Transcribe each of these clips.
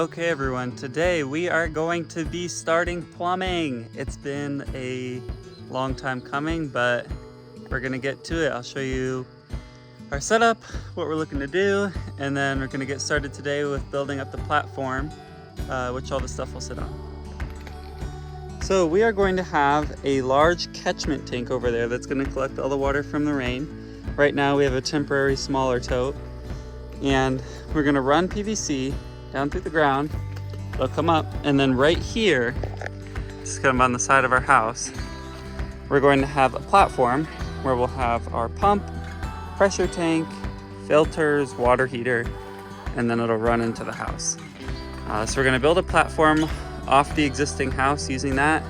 Okay everyone, today we are going to be starting plumbing. It's been a long time coming, but we're gonna get to it. I'll show you our setup, what we're looking to do, and then we're gonna get started today with building up the platform, which all the stuff will sit on. So we are going to have a large catchment tank over there that's gonna collect all the water from the rain. Right now we have a temporary smaller tote, and we're gonna run PVC down through the ground. It'll come up, and then right here, just kind of on the side of our house, we're going to have a platform where we'll have our pump, pressure tank, filters, water heater, and then it'll run into the house. So we're gonna build a platform off the existing house using that,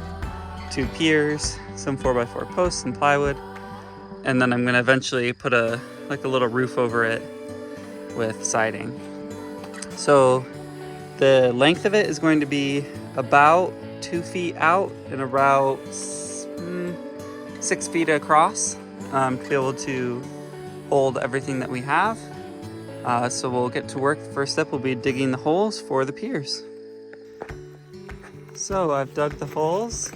2 piers, some 4x4 posts, some plywood, and then I'm gonna eventually put a little roof over it with siding. So the length of it is going to be about 2 feet out and about 6 feet across to be able to hold everything that we have. So we'll get to work. The first step will be digging the holes for the piers. So I've dug the holes.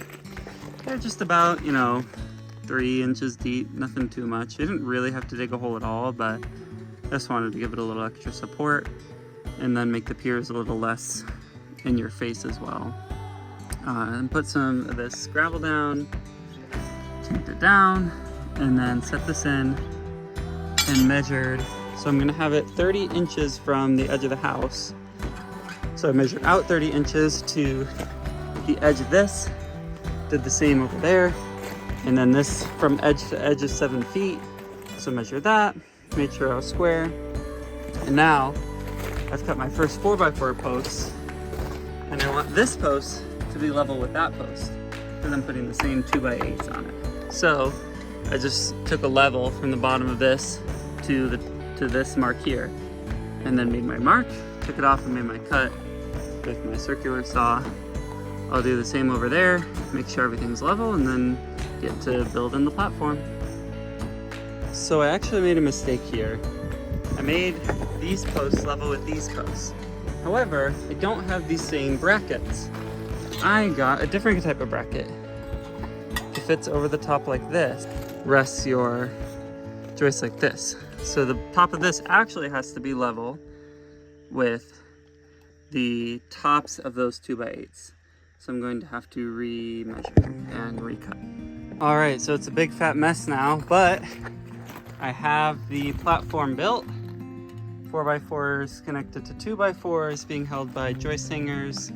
They're just about, 3 inches deep, nothing too much. You didn't really have to dig a hole at all, but I just wanted to give it a little extra support and then make the piers a little less in your face as well. And put some of this gravel down, tamped it down, and then set this in and measured. So I'm gonna have it 30 inches from the edge of the house. So I measured out 30 inches to the edge of this, did the same over there, and then this from edge to edge is 7 feet. So measure that, made sure I was square, and now I've cut my first 4x4 posts, and I want this post to be level with that post, because I'm putting the same 2x8s on it. So I just took a level from the bottom of this to this mark here, and then made my mark, took it off and made my cut with my circular saw. I'll do the same over there, make sure everything's level, and then get to building the platform. So I actually made a mistake here. I made these posts level with these posts. However, I don't have these same brackets. I got a different type of bracket. It fits over the top like this, rests your joist like this. So the top of this actually has to be level with the tops of those 2x8s. So I'm going to have to re-measure and recut. All right, so it's a big fat mess now, but I have the platform built. 4x4s connected to 2x4s being held by joist hangers,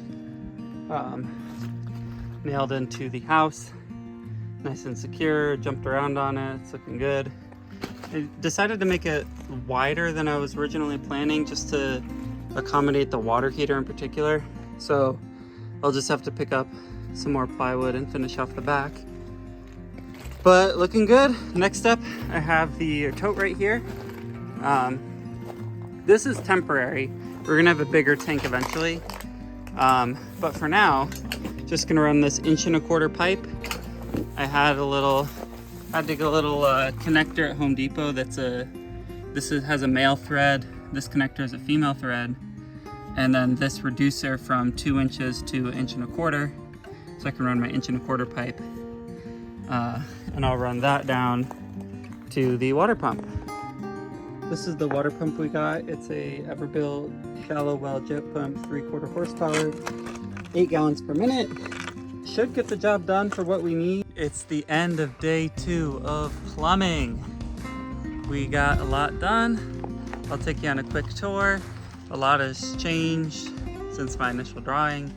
nailed into the house, nice and secure, jumped around on it, it's looking good. I decided to make it wider than I was originally planning, just to accommodate the water heater in particular. So I'll just have to pick up some more plywood and finish off the back. But looking good. Next step, I have the tote right here. This is temporary. We're gonna have a bigger tank eventually. But for now, just gonna run this 1.25 inch pipe. I had to get a little connector at Home Depot has a male thread. This connector is a female thread. And then this reducer from 2 inches to 1.25 inches. So I can run my 1.25 inch pipe. And I'll run that down to the water pump. This is the water pump we got. It's a Everbuilt shallow well jet pump, 3/4 horsepower, 8 gallons per minute. Should get the job done for what we need. It's the end of day 2 of plumbing. We got a lot done. I'll take you on a quick tour. A lot has changed since my initial drawing,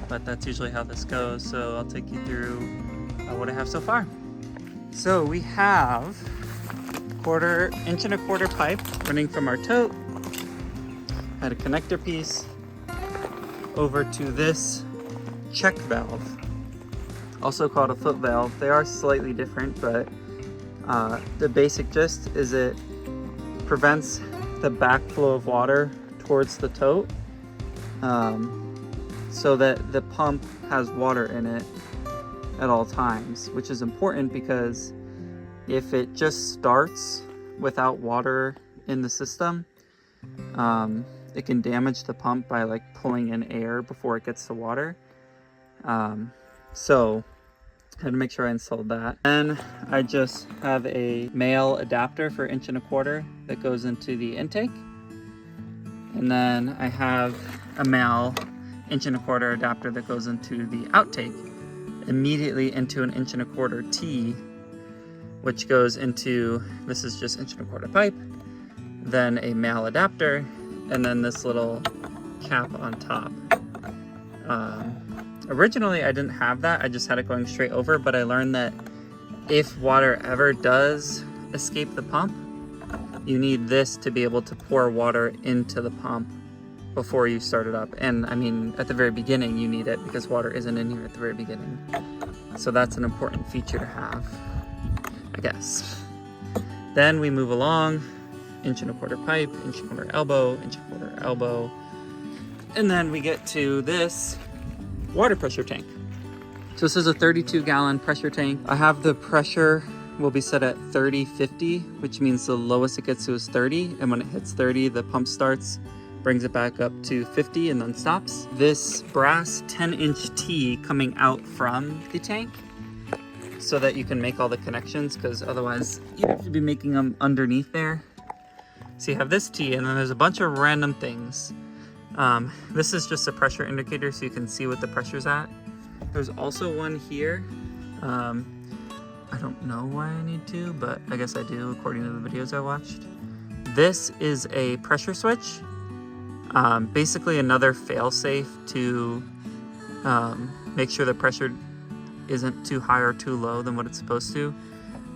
but that's usually how this goes. So I'll take you through what I have so far. So we have 1.25 inch pipe running from our tote. Had a connector piece over to this check valve, also called a foot valve. They are slightly different, but the basic gist is it prevents the backflow of water towards the tote, so that the pump has water in it at all times, which is important because if it just starts without water in the system, it can damage the pump by like pulling in air before it gets to water. So I had to make sure I installed that. Then I just have a male adapter for 1.25" that goes into the intake. And then I have a male 1.25" adapter that goes into the outtake, immediately into an 1.25" T, which goes into, this is just 1.25" pipe, then a male adapter, and then this little cap on top. Originally I didn't have that, I just had it going straight over, but I learned that if water ever does escape the pump, you need this to be able to pour water into the pump before you start it up. And I mean, at the very beginning you need it because water isn't in here at the very beginning. So that's an important feature to have, I guess. Then we move along, 1.25" pipe, 1.25" elbow, 1.25" elbow. And then we get to this water pressure tank. So this is a 32-gallon pressure tank. I have the pressure will be set at 30/50, which means the lowest it gets to is 30. And when it hits 30, the pump starts, brings it back up to 50 and then stops. This brass 10-inch T coming out from the tank so that you can make all the connections, because otherwise you have to be making them underneath there. So you have this T, and then there's a bunch of random things. This is just a pressure indicator so you can see what the pressure's at. There's also one here. I don't know why I need to, but I guess I do according to the videos I watched. This is a pressure switch. Basically another fail-safe to make sure the pressure isn't too high or too low than what it's supposed to.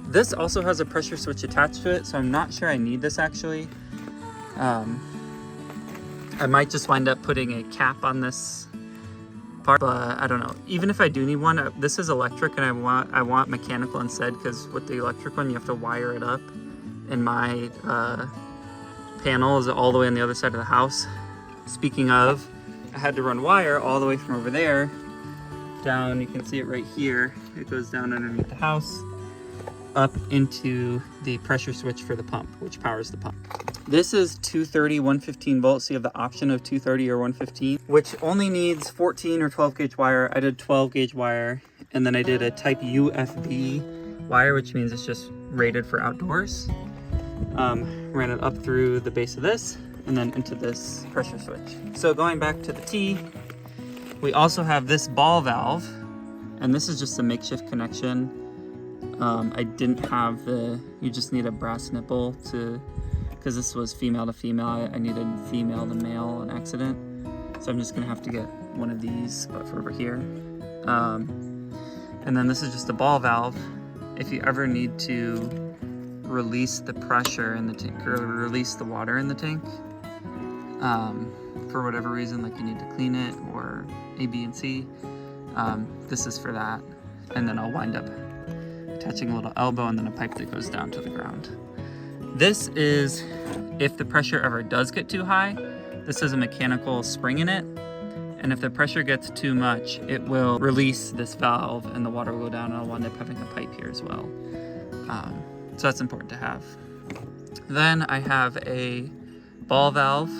This also has a pressure switch attached to it, so I'm not sure I need this actually. I might just wind up putting a cap on this part, but I don't know. Even if I do need one, this is electric and I want mechanical instead, because with the electric one you have to wire it up, and my panel is all the way on the other side of the house. Speaking of, I had to run wire all the way from over there down. You can see it right here. It goes down underneath the house up into the pressure switch for the pump, which powers the pump. This is 230 115 volts. So you have the option of 230 or 115, which only needs 14 or 12 gauge wire. I did 12 gauge wire, and then I did a type UFB wire, which means it's just rated for outdoors. Ran it up through the base of this and then into this pressure switch. So going back to the T, we also have this ball valve, and this is just a makeshift connection. I didn't have you just need a brass nipple because this was female to female. I needed female to male on accident. So I'm just gonna have to get one of these, but for over here. And then this is just a ball valve. If you ever need to release the pressure in the tank or release the water in the tank, for whatever reason, like you need to clean it or A, B, and C, this is for that. And then I'll wind up attaching a little elbow and then a pipe that goes down to the ground. This is if the pressure ever does get too high. This has a mechanical spring in it, and if the pressure gets too much, it will release this valve and the water will go down, and I'll wind up having a pipe here as well. So that's important to have. Then I have a ball valve.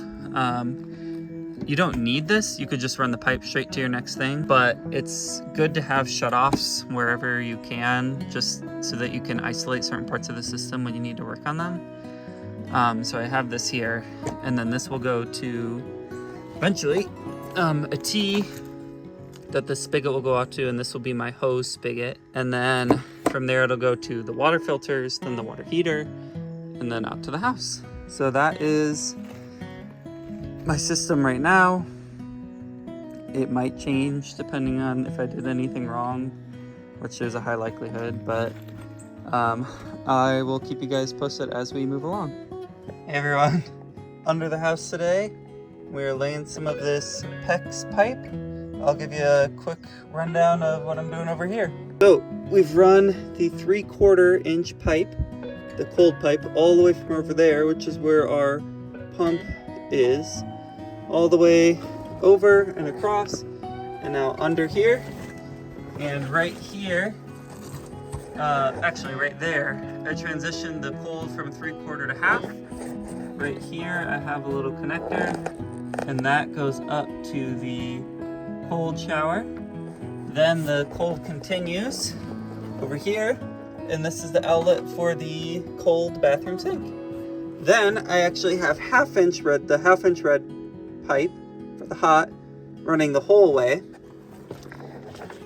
You don't need this, you could just run the pipe straight to your next thing, but it's good to have shutoffs wherever you can, just so that you can isolate certain parts of the system when you need to work on them. So I have this here, and then this will go to, eventually, a T that the spigot will go out to, and this will be my hose spigot. And then from there it'll go to the water filters, then the water heater, and then out to the house. So that is my system right now. It might change depending on if I did anything wrong, which there's a high likelihood, but I will keep you guys posted as we move along. Hey everyone, under the house today, we're laying some of this PEX pipe. I'll give you a quick rundown of what I'm doing over here. So we've run the 3/4 inch pipe, the cold pipe, all the way from over there, which is where our pump is, all the way over and across, and now under here, and right here, actually right there, I transitioned the cold from 3/4 to half. Right here I have a little connector and that goes up to the cold shower. Then the cold continues over here, and this is the outlet for the cold bathroom sink. Then I actually have the half-inch red pipe for the hot running the whole way.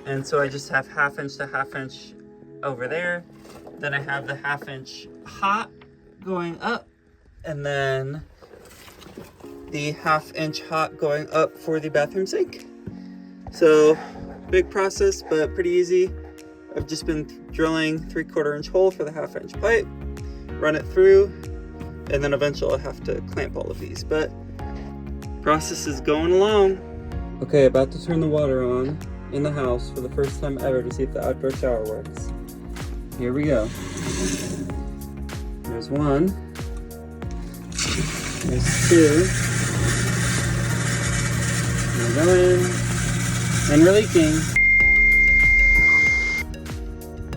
And so I just have half-inch to half-inch over there. Then I have the half-inch hot going up, and then the half-inch hot going up for the bathroom sink. So big process, but pretty easy. I've just been drilling 3/4 inch hole for the half-inch pipe, run it through, and then eventually I'll have to clamp all of these, but process is going along. Okay, about to turn the water on in the house for the first time ever to see if the outdoor shower works. Here we go. There's one. There's two. We're going. And we're leaking.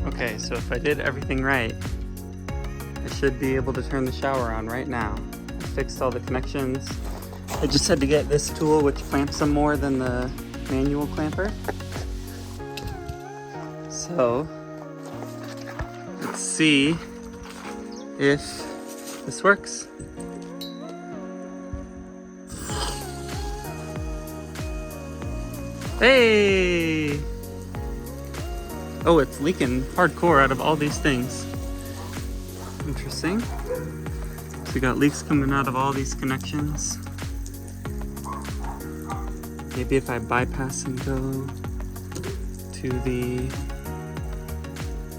Okay, so if I did everything right, I should be able to turn the shower on right now. I fixed all the connections. I just had to get this tool, which clamps them more than the manual clamper. So, let's see if this works. Hey! Oh, it's leaking hardcore out of all these things. Interesting. So we got leaks coming out of all these connections. Maybe if I bypass and go to the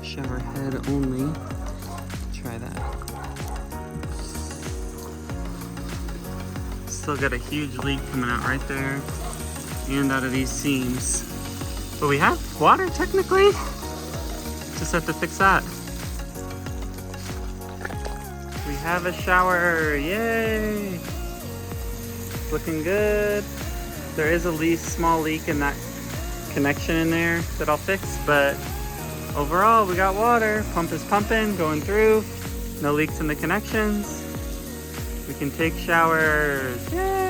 shower head only. Try that. Still got a huge leak coming out right there and out of these seams. But we have water technically. Just have to fix that. We have a shower, yay! Looking good. There is a small leak in that connection in there that I'll fix, but overall we got water. Pump is pumping, going through. No leaks in the connections. We can take showers, yay!